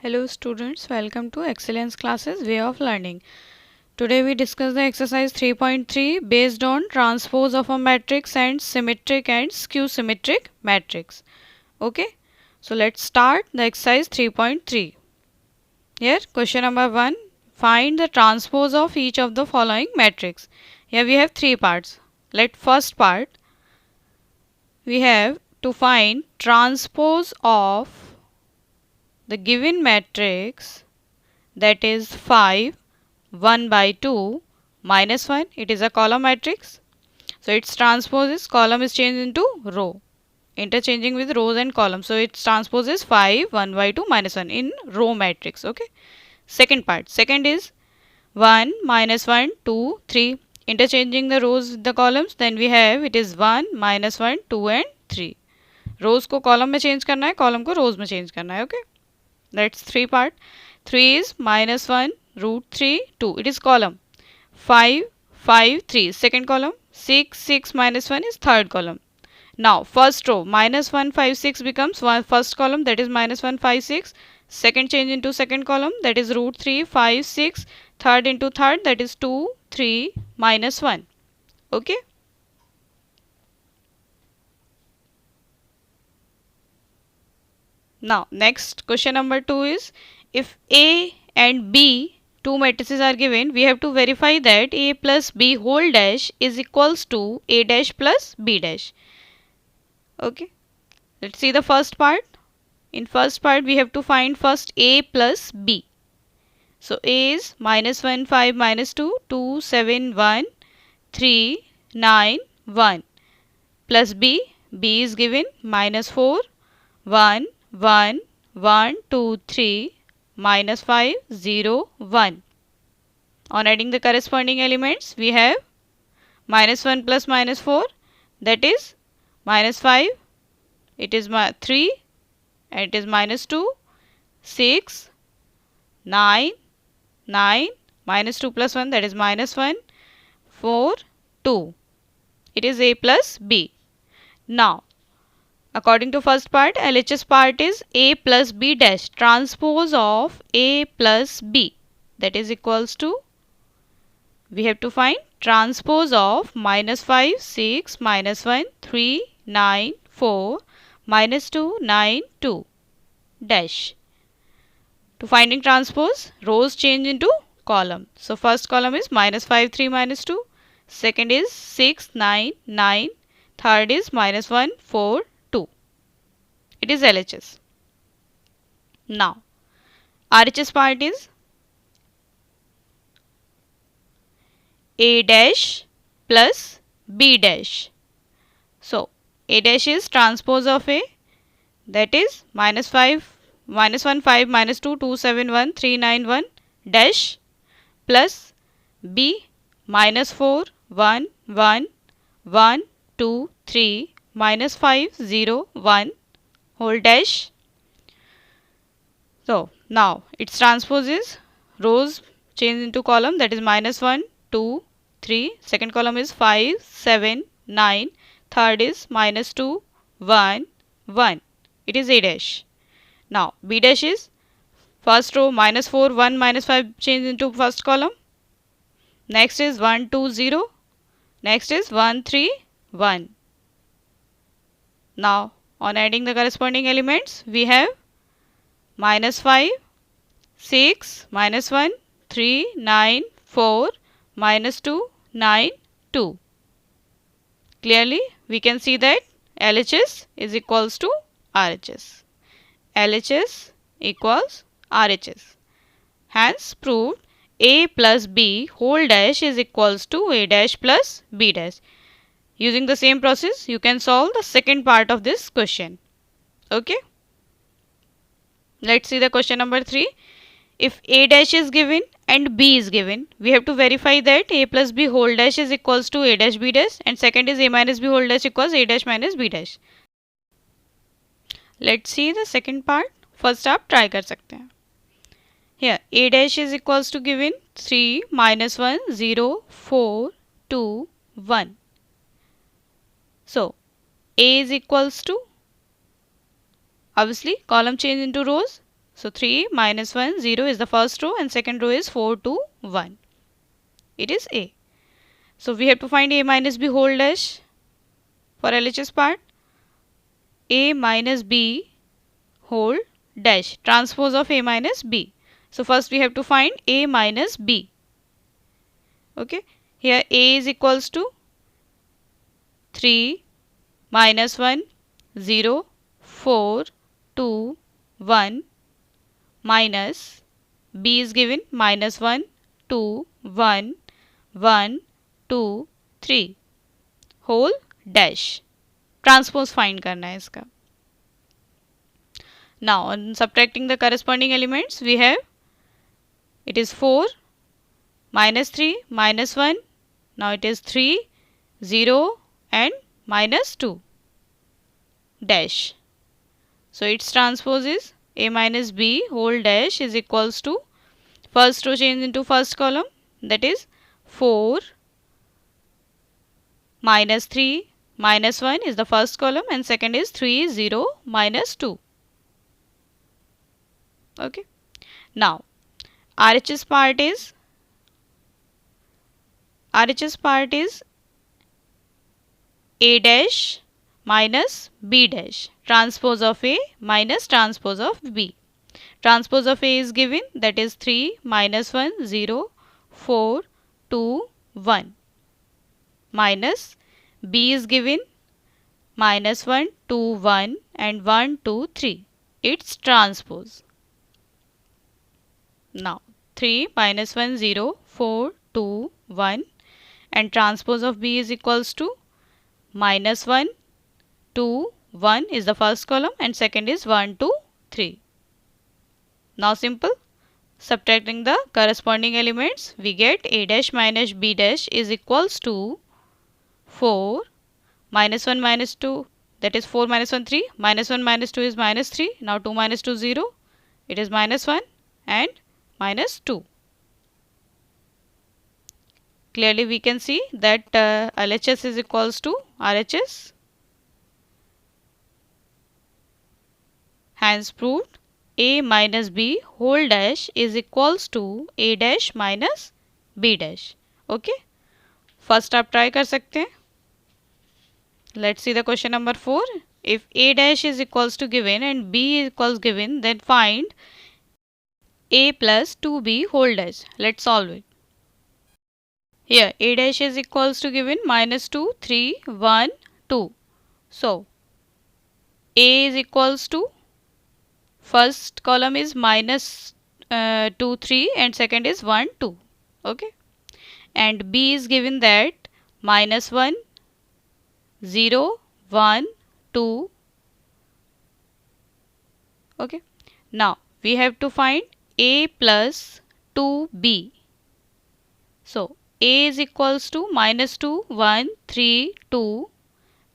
Hello students, welcome to Excellence Classes Way of Learning. Today we discuss the exercise 3.3 based on transpose of a matrix and symmetric and skew symmetric matrix. Okay, so let's start the exercise 3.3. Here question number 1, find the transpose of each of the following matrix. Here we have three parts. Let first part, we have to find transpose of the given matrix, that is 5, 1 by 2, minus 1. It is a column matrix. So its transpose is column is changed into row, interchanging with rows and columns. So its transpose is 5, 1 by 2, minus 1 in row matrix. Okay. Second part. Second is 1, minus 1, 2, 3. Interchanging the rows with the columns. Then we have it is 1, minus 1, 2 and 3. रोज को column में change करना है, column को रोज में change करना है. Okay, that's three part. 3 is minus 1 root 3 2, it is column. 5 5 3 second column. 6 6 minus 1 is third column. Now first row minus 1 5 6 becomes first column, that is minus 1 5 6. Second change into second column, that is root 3 5 6. Third into third, that is 2 3 minus 1. Okay. Now next question number 2 is, if A and B two matrices are given, we have to verify that A plus B whole dash is equals to A dash plus B dash. Okay, let's see the first part. In first part we have to find first A plus B. So A is minus 1 5 minus 2 2 7 1 3 9 1 plus B. B is given minus 4 1 1 1 2 3 minus 5 0 1. On adding the corresponding elements, we have minus 1 plus minus 4, that is minus 5, it is 3, and it is minus 2, 6, 9, 9, minus 2 plus 1, that is minus 1, 4, 2. It is A plus B. Now, according to first part, LHS part is A plus B dash transpose of A plus B, that is equals to, we have to find transpose of minus 5 6 minus 1 3 9 4 minus 2 9 2 dash. To finding transpose, rows change into column. So first column is minus 5 3 minus 2, second is 6 9 9, third is minus 1 4 2. It is LHS. Now RHS part is A dash plus B dash. So A dash is transpose of A, that is minus 5 minus 1 5 minus 2 2 7 1 3 9 1 dash plus B minus 4 1 1 1 2 3 minus 5 0 1 whole dash. So now its transpose is rows change into column, that is minus 1 2 3, second column is 5 7 9, third is minus 2 1 1. It is A dash. Now B dash is first row minus 4 1 minus 5 change into first column. Next is 1 2 0. Next is 1 3 1. Now on adding the corresponding elements, we have minus 5 6 minus 1 3 9 4 minus 2 9 2. Clearly we can see that LHS is equals to RHS. LHS equals RHS. Hence proved A plus B whole dash is equals to A dash plus B dash. Using the same process, you can solve the second part of this question. Okay. Let's see the question number 3. If A dash is given and B is given, we have to verify that A plus B whole dash is equals to A dash B dash, and second is A minus B whole dash equals A dash minus B dash. Let's see the second part. First आप try कर सकते हैं. Here A dash is equals to given 3 minus 1 0 4 2 1. So A is equals to, obviously column change into rows. So 3 minus 1 0 is the first row and second row is 4 2 1. It is A. So we have to find A minus B whole dash for LHS part. A minus B whole dash, transpose of A minus B. So first we have to find A minus B. Okay, here A is equals to 3 minus 1 0 4 2 1 minus B is given minus 1 2 1 1 2 3 whole dash. Transpose find करना है इसका. Now on subtracting the corresponding elements we have, it is 4 minus 3 minus 1, now it is 3 0 and minus 2 dash. So its transpose is A minus B whole dash is equals to, first row change into first column, that is 4 minus 3 minus 1 is the first column and second is 3 0 minus 2. Okay. Now RHS part is A dash minus B dash, transpose of A minus transpose of B. Transpose of A is given, that is 3 minus 1 0 4 2 1 minus B is given minus 1 2 1 and 1 2 3, its transpose. Now 3 minus 1 0 4 2 1 and transpose of B is equals to minus 1 2 1 is the first column and second is 1 2 3. Now simple, subtracting the corresponding elements we get A dash minus B dash is equals to 4 minus 1 minus 2, that is 4 minus 1 3, minus 1 minus 2 is minus 3, now 2 minus 2 0, it is minus 1 and minus 2. Clearly we can see that LHS is equals to RHS. Hence proved A minus B whole dash is equals to A dash minus B dash. Okay. First आप try कर सकते हैं. Let's see the question number 4. If A dash is equals to given and B is equals given, then find A plus 2B whole dash. Let's solve it. Here A dash is equals to given minus 2, 3, 1, 2. So A is equals to, first column is minus 2, 3 and second is 1, 2. Okay. And B is given that minus 1, 0, 1, 2. Okay. Now we have to find A plus 2B. So A is equals to minus 2, 1, 3, 2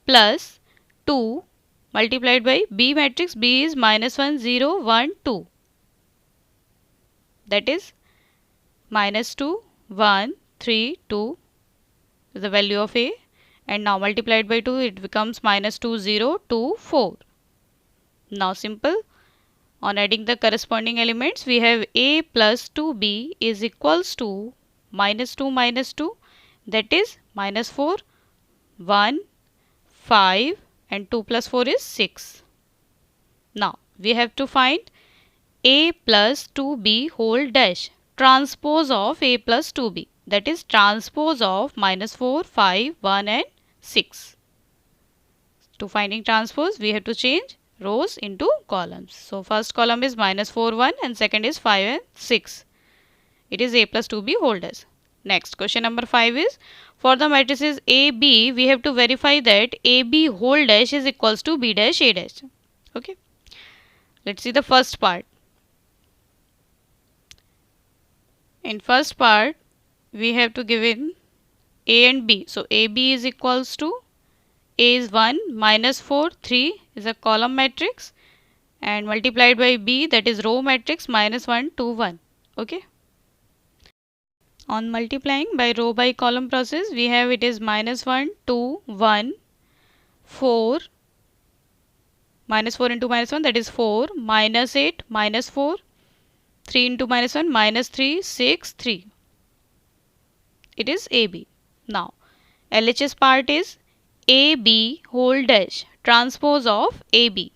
plus 2 multiplied by B matrix. B is minus 1, 0, 1, 2. That is minus 2, 1, 3, 2 is the value of A. And now multiplied by 2, it becomes minus 2, 0, 2, 4. Now simple. On adding the corresponding elements, we have A plus 2B is equals to minus 2 minus 2, that is minus 4, 1, 5 and 2 plus 4 is 6. Now we have to find A plus 2B whole dash, transpose of A plus 2B, that is transpose of minus 4, 5, 1 and 6. To finding transpose, we have to change rows into columns. So first column is minus 4, 1 and second is 5 and 6. It is A plus 2B whole dash. Next, question number 5 is, for the matrices A, B, we have to verify that AB whole dash is equals to B dash A dash. Okay. Let's see the first part. In first part, we have to give in A and B. So AB is equals to, A is 1, minus 4, 3 is a column matrix and multiplied by B, that is row matrix, minus 1, 2, 1. Okay. On multiplying by row by column process, we have it is minus 1, 2, 1, 4, minus 4 into minus 1, that is 4, minus 8, minus 4, 3 into minus 1, minus 3, 6, 3. It is AB. Now, LHS part is AB whole dash transpose of AB.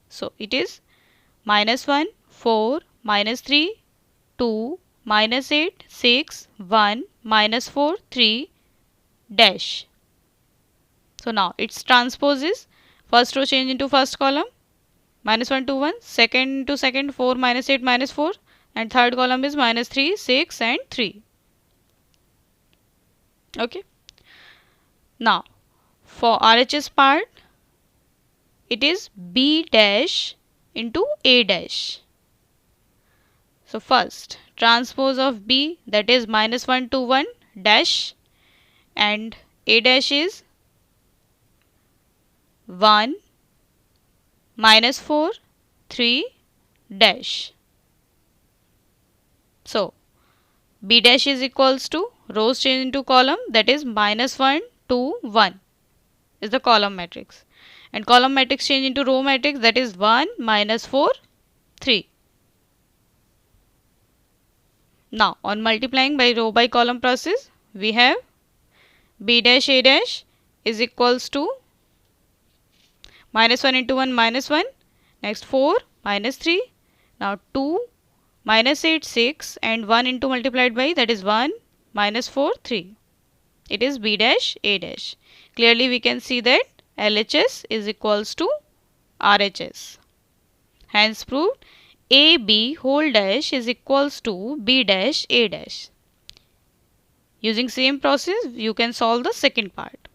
So, it is minus 1, 4, minus 3, 2, minus 8, 6, 1, minus 4, 3, dash. So, now its transpose is first row change into first column, minus 1 to 1, second to second 4, minus 8, minus 4, and third column is minus 3, 6 and 3. Okay. Now, for RHS part, it is B dash into A dash. So, first transpose of B, that is minus 1 to 1 dash, and A dash is 1, minus 4, 3, dash. So, B dash is equals to rows change into column, that is minus 1 to 1 is the column matrix, and column matrix change into row matrix, that is 1, minus 4, 3. Now, on multiplying by row by column process, we have B dash A dash is equals to minus 1 into 1, minus 1, next 4, minus 3, now 2, minus 8, 6, and 1 into multiplied by, that is 1, minus 4, 3. It is B dash A dash. Clearly we can see that LHS is equals to RHS. Hence proved AB whole dash is equals to B dash A dash. Using same process, you can solve the second part.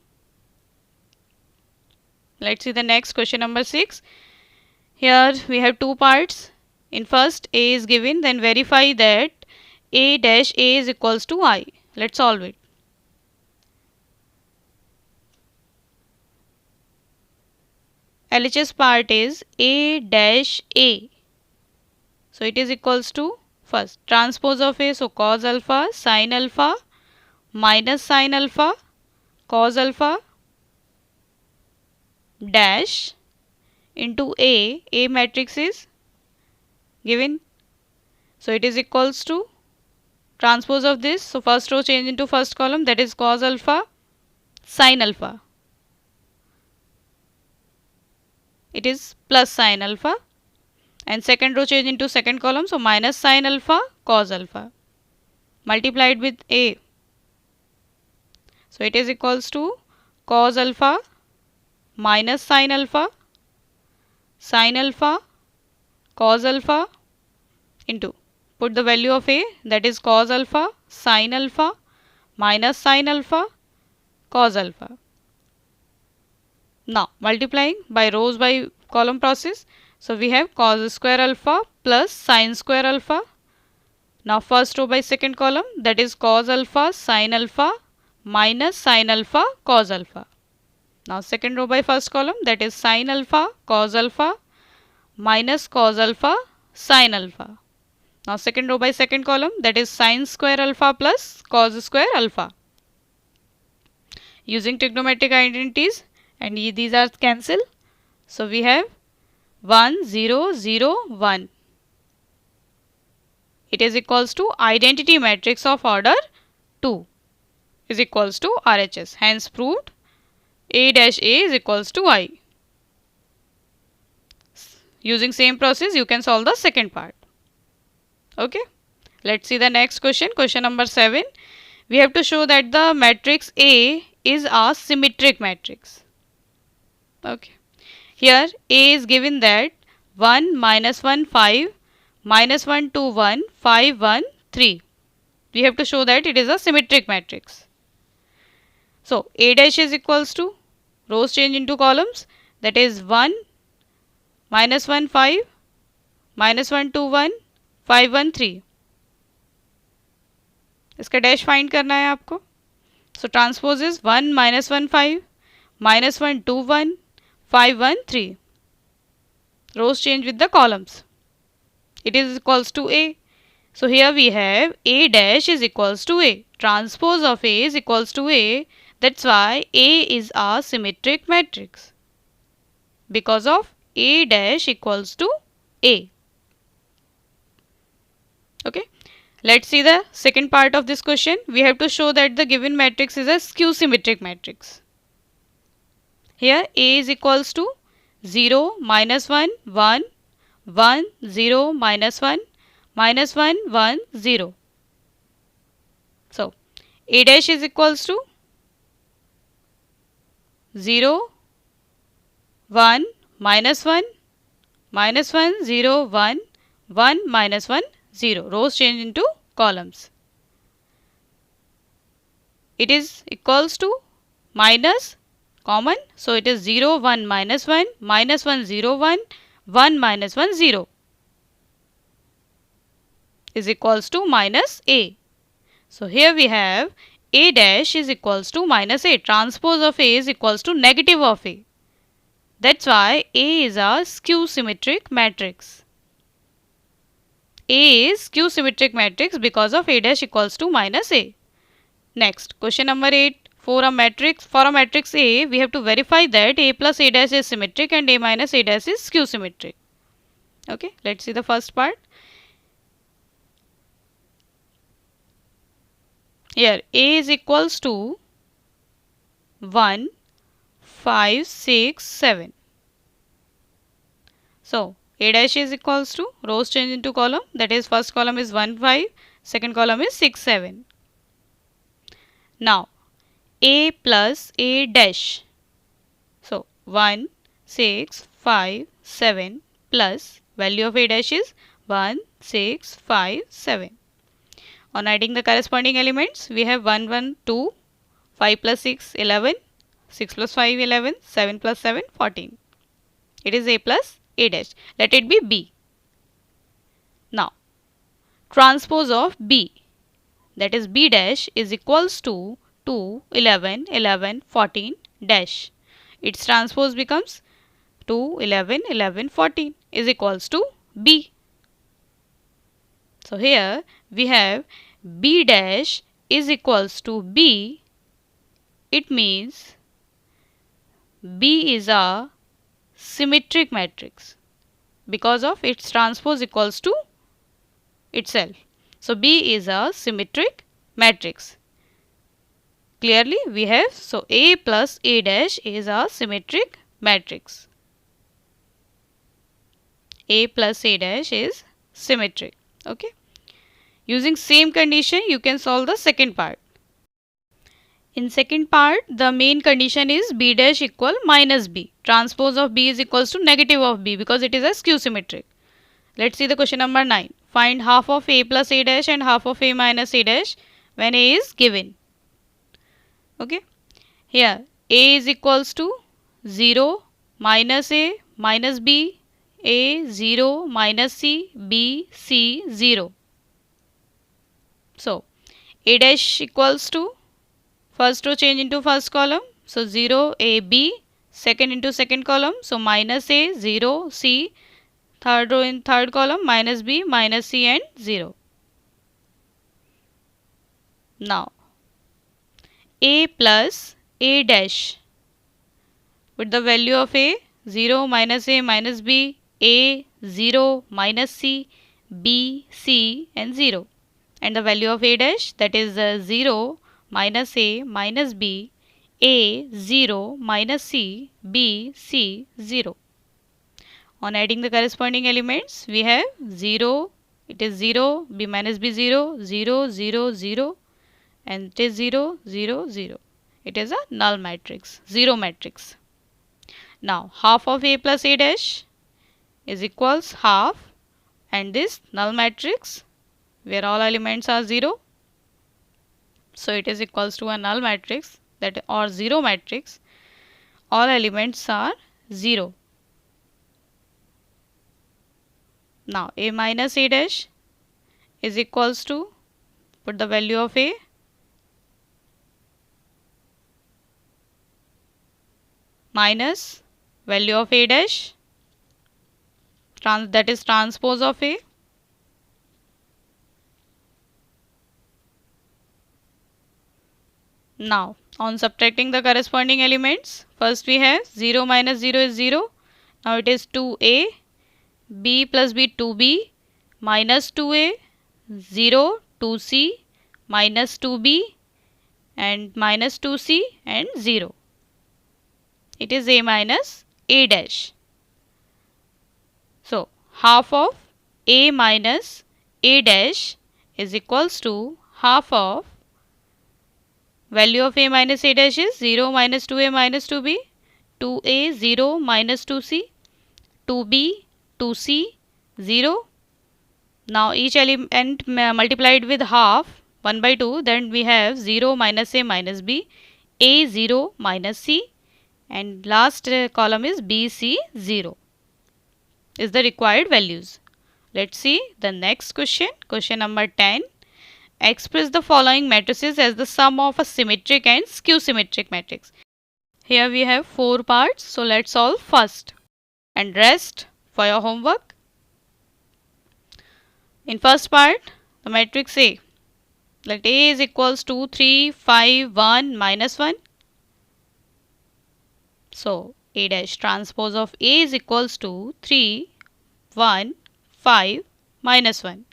Let's see the next question number 6. Here we have two parts. In first, A is given, then verify that A dash A is equals to I. Let's solve it. LHS part is A dash A. So it is equals to first transpose of A, so cos alpha, sin alpha, minus sin alpha, cos alpha, dash into A matrix is given. So it is equals to transpose of this, so first row change into first column, that is cos alpha, sin alpha. It is plus sin alpha, and second row change into second column, so minus sin alpha, cos alpha, multiplied with A. So it is equals to cos alpha minus sin alpha, cos alpha into, put the value of A, that is cos alpha, sin alpha, minus sin alpha, cos alpha. Now multiplying by rows by column process, so we have cos square alpha plus sin square alpha. Now first row by second column, that is cos alpha, sin alpha, minus sin alpha, cos alpha. Now second row by first column, that is sin alpha, cos alpha, minus cos alpha, sin alpha. Now second row by second column, that is sin square alpha plus cos square alpha. Using trigonometric identities, and these are cancelled. So we have 1, 0, 0, 1. It is equals to identity matrix of order 2 is equals to RHS. Hence proved A dash A is equals to I. Using same process, you can solve the second part. Okay. Let's see the next question. Question number 7. We have to show that the matrix A is a symmetric matrix. Okay. Here A is given that 1, minus 1, 5, minus 1, 2, 1, 5, 1, 3. We have to show that it is a symmetric matrix. So A dash is equals to, rows change into columns, that is 1, minus 1, 5, minus 1, 2, 1, 5, 1, 3. इसका dash find करना है आपको. So transpose is 1, minus 1, 5, minus 1, 2, 1, 5, 1, 3. Rows change with the columns. It is equals to A. So here we have A dash is equals to A. Transpose of A is equals to A. That's why A is a symmetric matrix. Because of A dash equals to A. Okay. Let's see the second part of this question. We have to show that the given matrix is a skew symmetric matrix. Here A is equals to 0, minus 1, 1, 1, 0, minus 1, minus 1, 1, 0. So, A dash is equals to 0, 1, minus 1, minus 1, 0, 1, 1, minus 1, 0. Rows change into columns. It is equals to minus common. So, it is 0, 1, minus 1, minus 1, 0, 1, 1, minus 1, 0 is equals to minus A. So, here we have A dash is equals to minus A. Transpose of A is equals to negative of A. That's why A is a skew symmetric matrix. A is skew symmetric matrix because of A dash equals to minus A. Next, question number 8. For a matrix A, we have to verify that A plus A dash is symmetric and A minus A dash is skew symmetric. Okay, let's see the first part. Here A is equals to 1, 5, 6, 7. So, A dash is equals to, rows change into column, that is first column is 1, 5, second column is 6, 7. Now, A plus A dash. So, 1, 6, 5, 7 plus value of A dash is 1, 6, 5, 7. On adding the corresponding elements, we have 1, 1, 2, 5 plus 6, 11, 6 plus 5, 11, 7 plus 7, 14. It is A plus A dash. Let it be B. Now, transpose of B, that is B dash, is equals to 2, 11, 11, 14 dash. Its transpose becomes 2, 11, 11, 14 is equals to B. So, here we have B dash is equals to B. It means B is a symmetric matrix because of its transpose equals to itself. So, B is a symmetric matrix. Clearly, we have, so A plus A dash is a symmetric matrix. A plus A dash is symmetric. Okay. Using same condition, you can solve the second part. In second part, the main condition is B dash equal minus B. Transpose of B is equals to negative of B because it is a skew symmetric. Let's see the question number 9. Find half of A plus A dash and half of A minus A dash when A is given. Okay. Here A is equals to 0, minus A, minus B, A, 0, minus C, B, C, 0. So, A dash equals to, first row change into first column. So, 0, A, B, second into second column. So, minus A, 0, C, third row in third column, minus B, minus C and 0. Now, A plus A dash. With the value of A, 0, minus A, minus B, A, 0, minus C, B, C and 0. And the value of A dash, that is 0, minus A, minus B, A, 0, minus C, B, C, 0. On adding the corresponding elements, we have 0, it is 0, B minus B 0, 0, 0, 0 and it is 0, 0, 0. It is a null matrix, 0 matrix. Now, half of A plus A dash is equals half and this null matrix where all elements are 0. So, it is equals to a null matrix that or 0 matrix. All elements are 0. Now, A minus A dash is equals to, put the value of A, minus value of A dash, that is transpose of A, now on subtracting the corresponding elements, first we have 0 minus 0 is 0, now it is 2A, B plus B 2B, minus 2A, 0, 2c, minus 2b and minus 2c and 0. It is a minus a dash. So, half of a minus a dash is equals to half of value of a minus a dash is 0 minus 2a minus 2b, 2a 0 minus 2c, 2b 2c 0. Now each element multiplied with half 1 by 2, then we have 0 minus a minus b, a 0 minus c, and last column is b c 0 is the required values. Let's see the next question. Question number 10. Express the following matrices as the sum of a symmetric and skew symmetric matrix. Here we have 4 parts, so let's solve first and rest for your homework. In first part, the matrix A, let A is equals to 3, 5, 1, minus 1. So, A dash transpose of A is equals to 3, 1, 5, minus 1.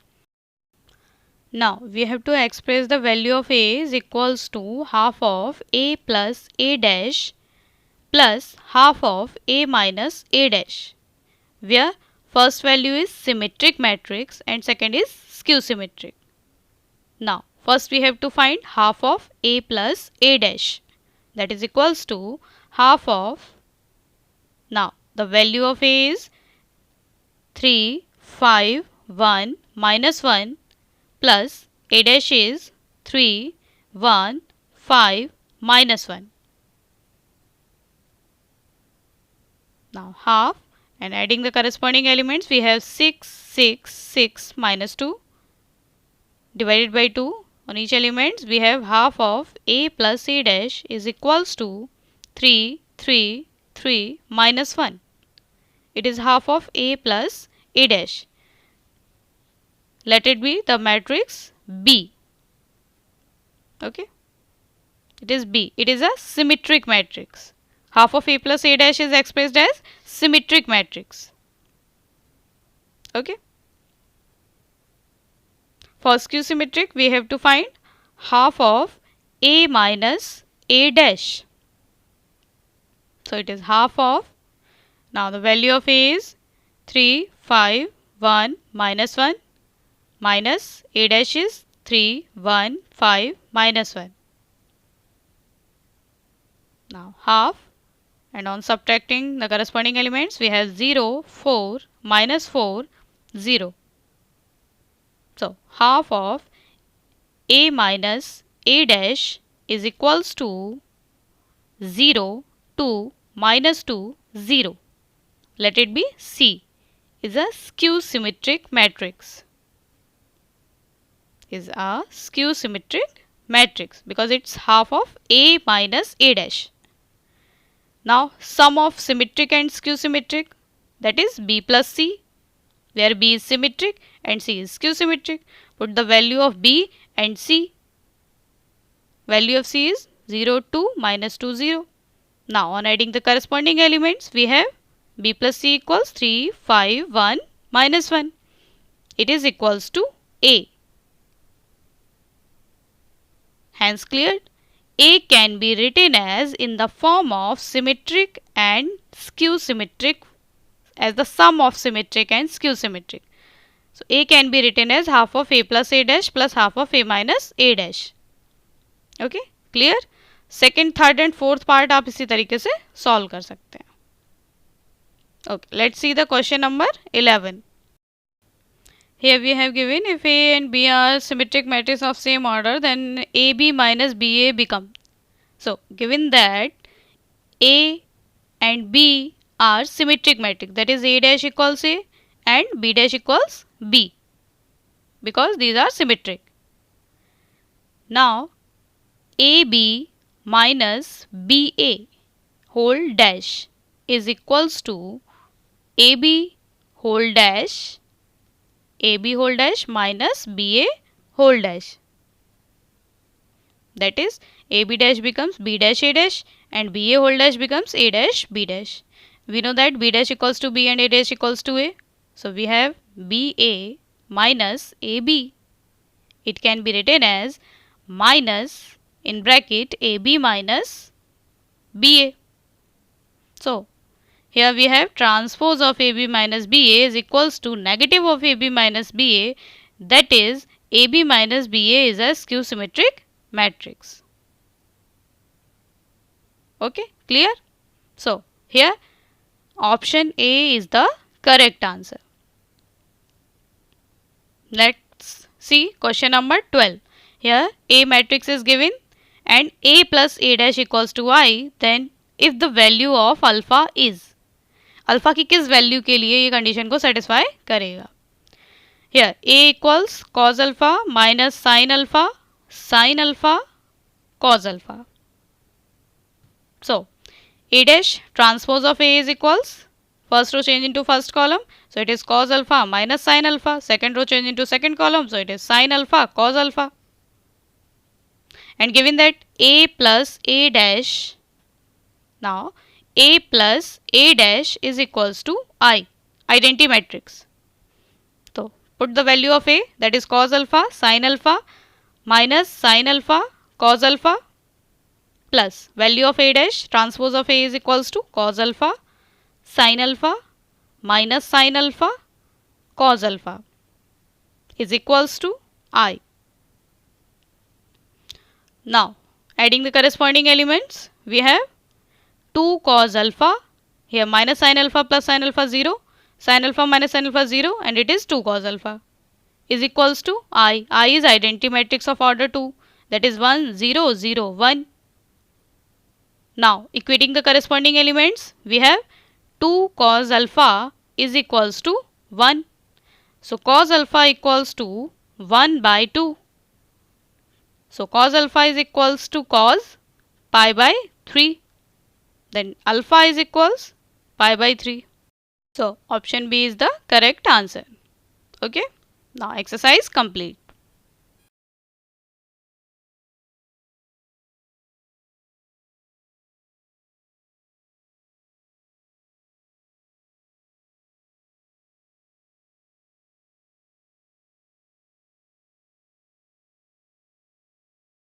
Now, we have to express the value of A is equals to half of A plus A dash plus half of A minus A dash, where first value is symmetric matrix and second is skew symmetric. Now, first we have to find half of A plus A dash, that is equals to half of, now the value of A is 3, 5, 1, minus 1 plus A dash is 3, 1, 5, minus 1. Now half, and adding the corresponding elements, we have 6, 6, 6, minus 2 divided by 2. On each element, we have half of A plus A dash is equals to 3, 3, 3, minus 1. It is half of A plus A dash. Let it be the matrix B. Okay. It is B. It is a symmetric matrix. Half of A plus A dash is expressed as symmetric matrix. Okay. For skew symmetric, we have to find half of A minus A dash. So it is half of, now the value of A is 3, 5, 1, minus 1, minus A dash is 3, 1, 5, minus 1. Now half, and on subtracting the corresponding elements, we have 0, 4, minus 4, 0. So half of A minus A dash is equals to 0, 2, minus 2, 0. Let it be C, is a skew symmetric matrix. Is a skew symmetric matrix because it's half of A minus A dash. Now sum of symmetric and skew symmetric, that is B plus C, where B is symmetric and C is skew symmetric. Put the value of B and C. Value of C is 0, 2, minus 2, 0. Now on adding the corresponding elements, we have B plus C equals 3, 5, 1, minus 1. It is equals to A. Hence cleared. A can be written as in the form of symmetric and skew symmetric, as the sum of symmetric and skew symmetric. So A can be written as half of A plus A dash plus half of A minus A dash. Okay, clear? Second, third and fourth part आप इसी तरीके से solve कर सकते हैं. Okay, let's see the question number 11. Here we have given if A and B are symmetric matrices of same order, then AB minus BA become. So, given that A and B are symmetric matrix, that is A dash equals A and B dash equals B, because these are symmetric. Now, AB minus BA whole dash is equals to AB whole dash minus BA whole dash. That is AB dash becomes B dash A dash and BA whole dash becomes A dash B dash. We know that B dash equals to B and A dash equals to A. So we have BA minus AB. it can be written as minus in bracket AB minus BA. So here we have transpose of AB minus BA is equals to negative of AB minus BA, that is AB minus BA is a skew symmetric matrix. Okay, clear? So here option A is the correct answer. Let's see question number 12. Here A matrix is given and A plus A dash equals to I, then if the value of alpha is, alpha की किस value के लिए ये condition को satisfy करेगा. Here A equals cause alpha minus sine alpha cause alpha. So A dash transpose of A is equals, first row change into first column, so it is cos alpha minus sin alpha. Second row change into second column, so it is sin alpha cos alpha. And given that A plus A dash, now A plus A dash is equals to I, identity matrix. So put the value of A, that is cos alpha sin alpha minus sin alpha cos alpha, plus value of A dash transpose of A is equals to cos alpha sin alpha minus sin alpha cos alpha is equals to I. Now adding the corresponding elements, we have 2 cos alpha, here minus sin alpha plus sin alpha 0, sin alpha minus sin alpha 0, and it is 2 cos alpha is equals to I. I is identity matrix of order 2, that is 1 0 0 1. Now equating the corresponding elements, we have 2 cos alpha is equals to 1. So cos alpha equals to 1 by 2. So cos alpha is equals to cos pi by 3. Then alpha is equals pi by 3. So option B is the correct answer. Okay. Now exercise complete.